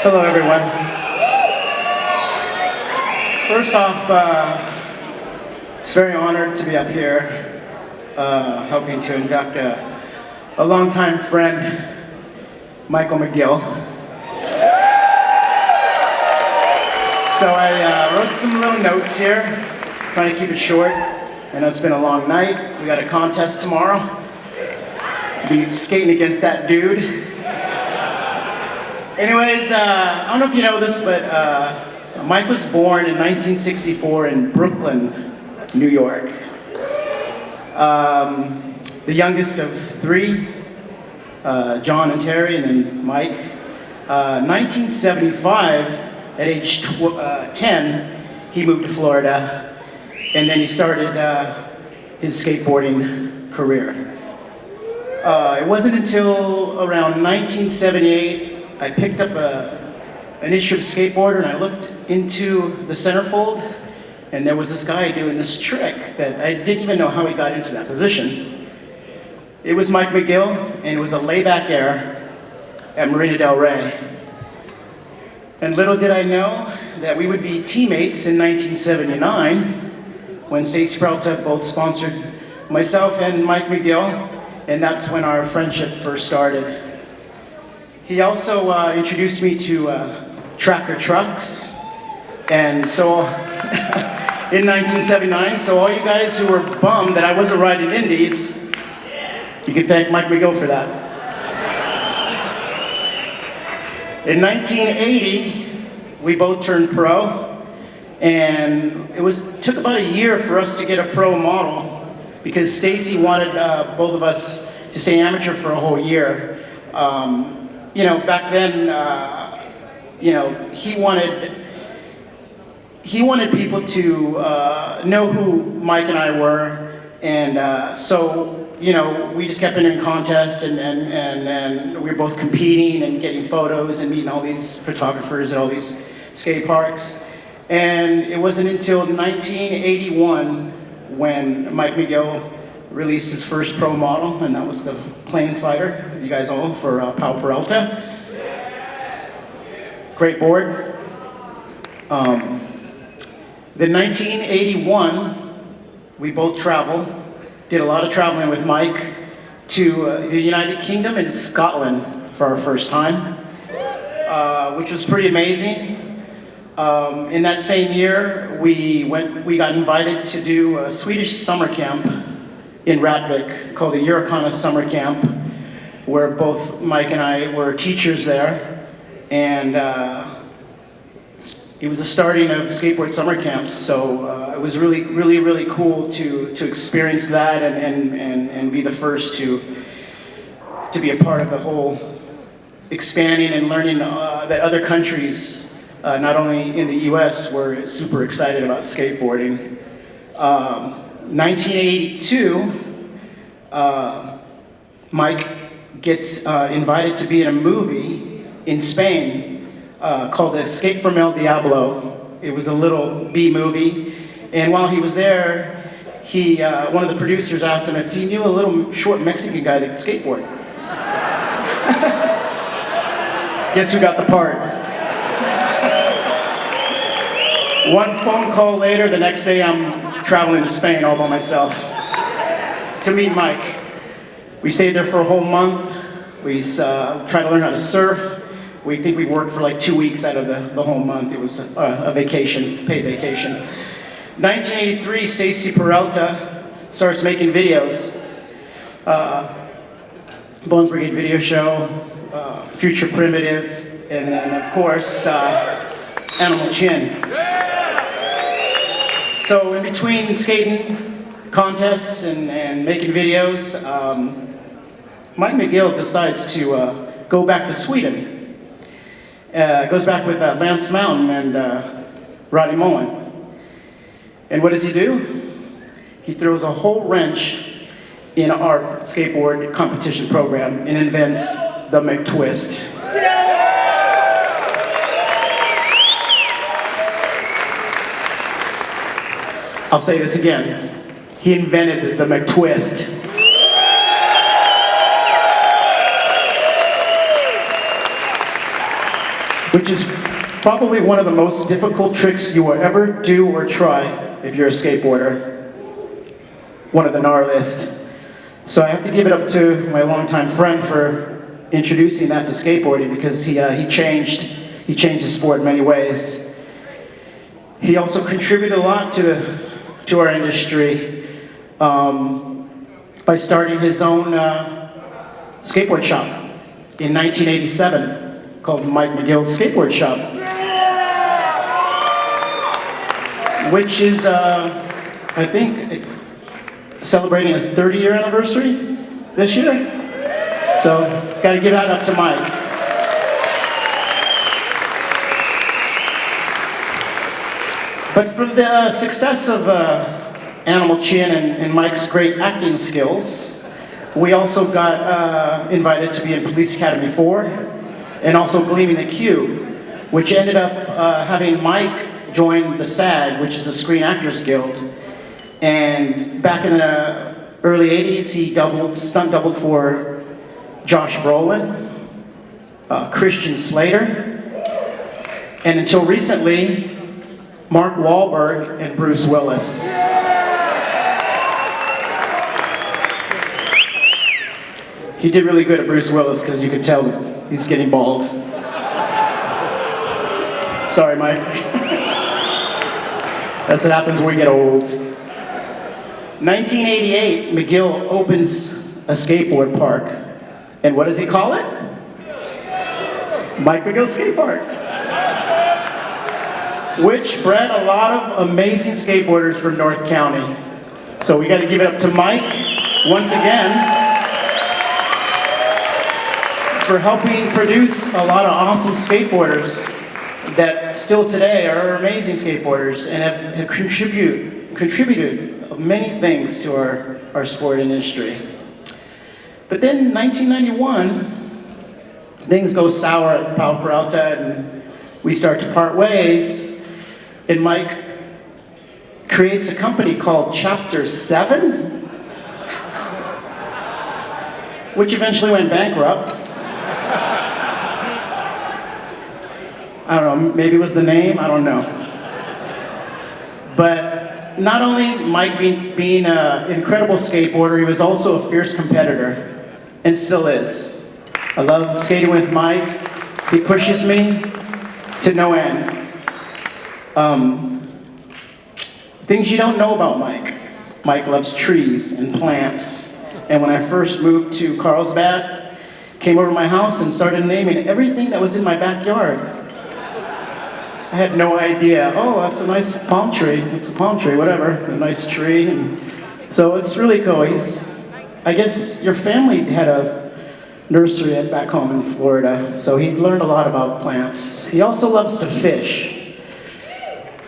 Hello, everyone. First off, it's very honored to be up here helping to induct a longtime friend, Michael McGill. So I wrote some little notes here, trying to keep it short. I know it's been a long night. We got a contest tomorrow. Be skating against that dude. Anyways, I don't know if you know this, but Mike was born in 1964 in Brooklyn, New York. The youngest of three, John and Terry, and then Mike. 1975, at age 10, he moved to Florida, and then he started his skateboarding career. It wasn't until around 1978 I picked up an issue of Skateboarder, and I looked into the centerfold, and there was this guy doing this trick that I didn't even know how he got into that position. It was Mike McGill, and it was a layback air at Marina del Rey. And little did I know that we would be teammates in 1979 when Stacy Peralta both sponsored myself and Mike McGill, and that's when our friendship first started. He also introduced me to tracker trucks, and so in 1979, so all you guys who were bummed that I wasn't riding Indies, you can thank Mike McGill for that. In 1980, we both turned pro, and it took about a year for us to get a pro model because Stacy wanted both of us to stay amateur for a whole year. You know, back then, you know, he wanted people to know who Mike and I were, and so, you know, we just kept entering contests, and we were both competing and getting photos and meeting all these photographers at all these skate parks. And it wasn't until 1981 when Mike McGill released his first pro model, and that was the plane fighter, you guys all know, for Powell Peralta. Great board. Then 1981, we both traveled, did a lot of traveling with Mike to the United Kingdom and Scotland for our first time, which was pretty amazing. In that same year, we got invited to do a Swedish summer camp in Rättvik called the Eurocana Summer Camp, where both Mike and I were teachers there, and it was the starting of skateboard summer camps, so it was really cool to experience that and be the first to be a part of the whole expanding and learning that other countries, not only in the US, were super excited about skateboarding. 1982, Mike gets invited to be in a movie in Spain called Escape from El Diablo. It was a little B movie, and while he was there, one of the producers asked him if he knew a little short Mexican guy that could skateboard. Guess who got the part? One phone call later, the next day I'm traveling to Spain all by myself to meet Mike. We stayed there for a whole month. We tried to learn how to surf. We think we worked for like 2 weeks out of the whole month. It was a vacation, paid vacation. 1983, Stacy Peralta starts making videos. Bones Brigade video show, Future Primitive, and then of course, Animal Chin. So in between skating contests and making videos, Mike McGill decides to go back to Sweden. Goes back with Lance Mountain and Roddy Mullen. And what does he do? He throws a whole wrench in our skateboard competition program and invents the McTwist. I'll say this again. He invented the McTwist. which is probably one of the most difficult tricks you will ever do or try if you're a skateboarder. One of the gnarliest. So I have to give it up to my longtime friend for introducing that to skateboarding, because he changed the sport in many ways. He also contributed a lot to our industry by starting his own skateboard shop in 1987 called Mike McGill's Skateboard Shop, which is, I think, celebrating his 30-year anniversary this year. So, gotta give that up to Mike. But from the success of Animal Chin and Mike's great acting skills, we also got invited to be in Police Academy 4 and also Gleaming the Cube, which ended up having Mike join the SAG, which is the Screen Actors Guild. And back in the early 80s, he stunt doubled for Josh Brolin, Christian Slater, and until recently, Mark Wahlberg and Bruce Willis. He did really good at Bruce Willis because you could tell he's getting bald. Sorry, Mike. That's what happens when we get old. 1988, McGill opens a skateboard park. And what does he call it? Mike McGill Skate Park. Which bred a lot of amazing skateboarders from North County. So we got to give it up to Mike once again for helping produce a lot of awesome skateboarders that still today are amazing skateboarders and have contributed many things to our sport industry. But then in 1991, things go sour at Powell Peralta and we start to part ways, and Mike creates a company called Chapter 7, which eventually went bankrupt. I don't know, maybe it was the name, I don't know. But not only Mike being an incredible skateboarder, he was also a fierce competitor, and still is. I love skating with Mike. He pushes me to no end. Things you don't know about Mike. Mike loves trees and plants. And when I first moved to Carlsbad, came over to my house and started naming everything that was in my backyard. I had no idea. Oh, that's a nice palm tree. It's a palm tree, whatever. A nice tree. And so it's really cool. I guess your family had a nursery back home in Florida, so he learned a lot about plants. He also loves to fish.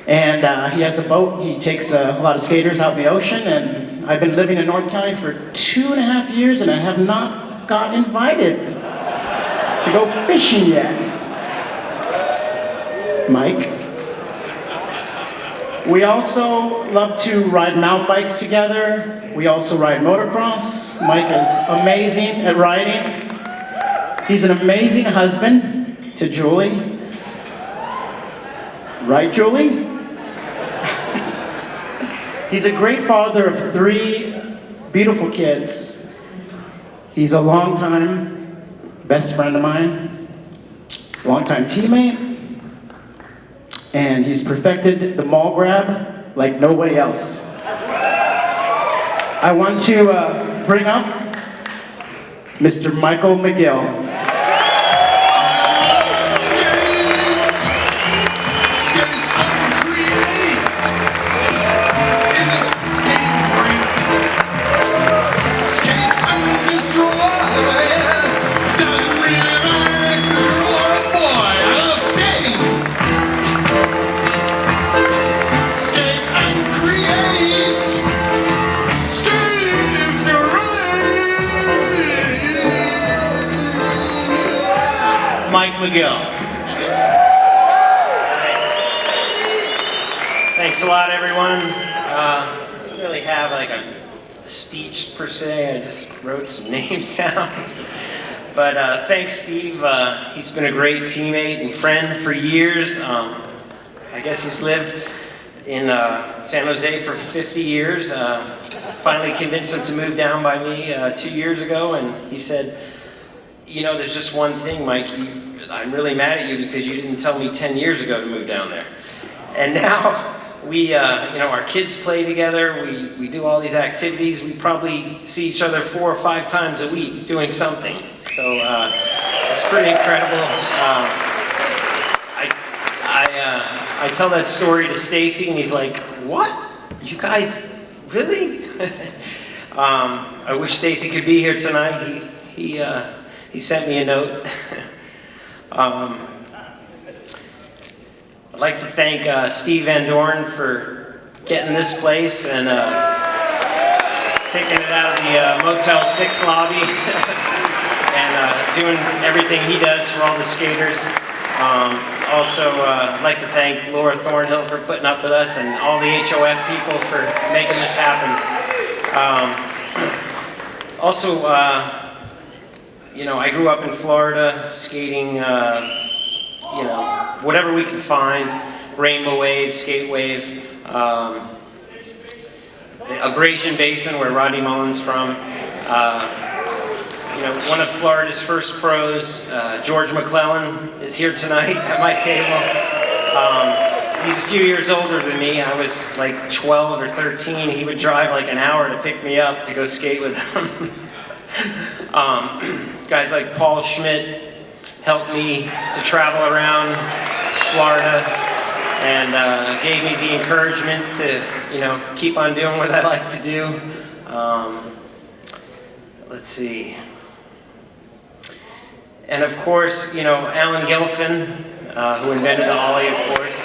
And he has a boat. He takes a lot of skaters out in the ocean, and I've been living in North County for 2.5 years, and I have not got invited to go fishing yet. Mike. We also love to ride mountain bikes together. We also ride motocross. Mike is amazing at riding. He's an amazing husband to Julie. Right, Julie? He's a great father of 3 beautiful kids. He's a longtime best friend of mine, longtime teammate, and he's perfected the mall grab like nobody else. I want to bring up Mr. Michael McGill. McGill. Thanks a lot, everyone. I don't really have like a speech per se. I just wrote some names down. But thanks, Steve. He's been a great teammate and friend for years. I guess he's lived in San Jose for 50 years. Finally convinced him to move down by me 2 years ago, and he said, you know, there's just one thing, Mike, I'm really mad at you because you didn't tell me 10 years ago to move down there. And now we, you know, our kids play together, we do all these activities, we probably see each other 4 or 5 times a week doing something. So it's pretty incredible. I tell that story to Stacy and he's like, what? You guys, really? I wish Stacy could be here tonight. He sent me a note. I'd like to thank Steve Van Dorn for getting this place and taking it out of the Motel 6 lobby and doing everything he does for all the skaters. Also, I'd like to thank Laura Thornhill for putting up with us and all the HOF people for making this happen. Also, you know, I grew up in Florida skating, you know, whatever we could find, Rainbow Wave, Skate Wave, the Abrasion Basin where Rodney Mullen's from. You know, one of Florida's first pros, George McClellan, is here tonight at my table. He's a few years older than me. I was like 12 or 13. He would drive like an hour to pick me up to go skate with him. Guys like Paul Schmidt helped me to travel around Florida and gave me the encouragement to, you know, keep on doing what I like to do. Let's see. And of course, you know, Alan Gelfand, who invented the Ollie, of course.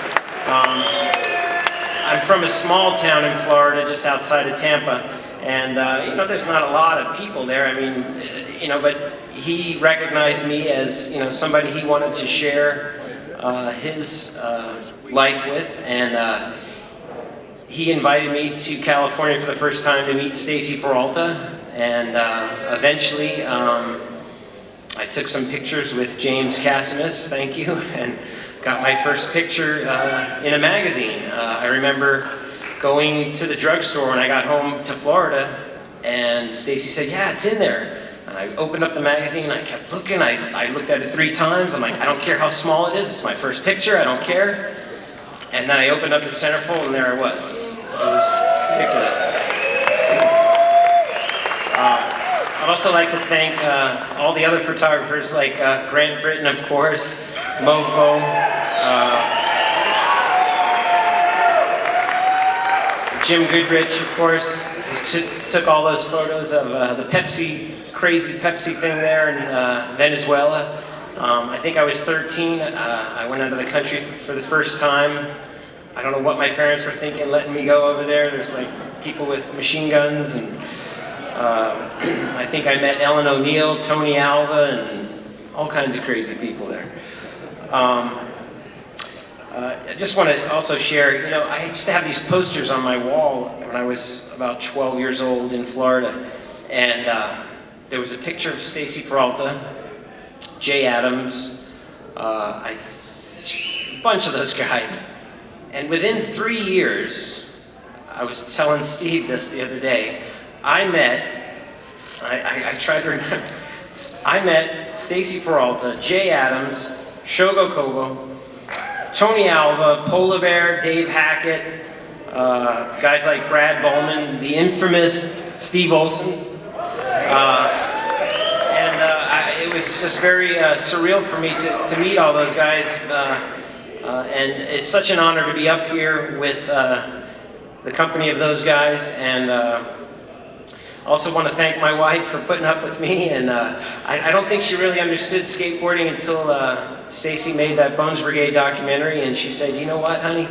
I'm from a small town in Florida, just outside of Tampa, and you know, there's not a lot of people there. I mean, you know, but he recognized me as, you know, somebody he wanted to share his life with, and he invited me to California for the first time to meet Stacy Peralta, and eventually I took some pictures with James Cassimus, thank you, and got my first picture in a magazine. I remember going to the drugstore when I got home to Florida, and Stacy said, yeah, it's in there. And I opened up the magazine, and I kept looking. I looked at it 3 times. I'm like, I don't care how small it is. It's my first picture. I don't care. And then I opened up the centerfold, and there I was. It was ridiculous. I'd also like to thank all the other photographers, like Grant Britton, of course, Mofo, Jim Goodrich, of course, took all those photos of the crazy Pepsi thing there in Venezuela. I think I was 13. I went out of the country for the first time. I don't know what my parents were thinking letting me go over there. There's like people with machine guns, and I think I met Ellen O'Neill, Tony Alva, and all kinds of crazy people there. I just want to also share, you know, I used to have these posters on my wall when I was about 12 years old in Florida, and there was a picture of Stacy Peralta, Jay Adams, a bunch of those guys. And within 3 years, I was telling Steve this the other day, I tried to remember, I met Stacy Peralta, Jay Adams, Shogo Kobo, Tony Alva, Polar Bear, Dave Hackett, guys like Brad Bowman, the infamous Steve Olson. It was just very surreal for me to meet all those guys. And it's such an honor to be up here with the company of those guys. And also want to thank my wife for putting up with me, and I don't think she really understood skateboarding until Stacy made that Bones Brigade documentary, and she said, you know what, honey,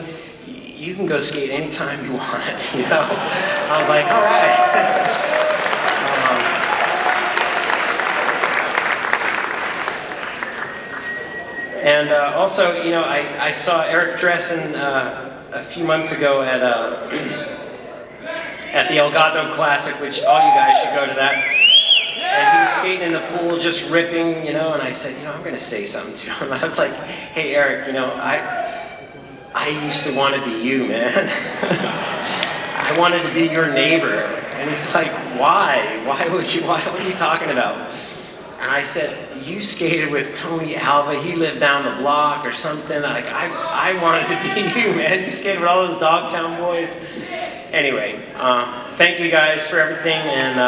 you can go skate anytime you want, you know? I was like, all right. And also, you know, I saw Eric Dressen a few months ago at the El Gato Classic, which all you guys should go to that. and he was skating in the pool, just ripping, you know, and I said, you know, I'm gonna say something to him. I was like, hey, Eric, you know, I used to want to be you, man. I wanted to be your neighbor. And he's like, why? What are you talking about? And I said, you skated with Tony Alva, he lived down the block or something. Like, I wanted to be you, man. You skated with all those Dogtown boys. Anyway, thank you guys for everything, and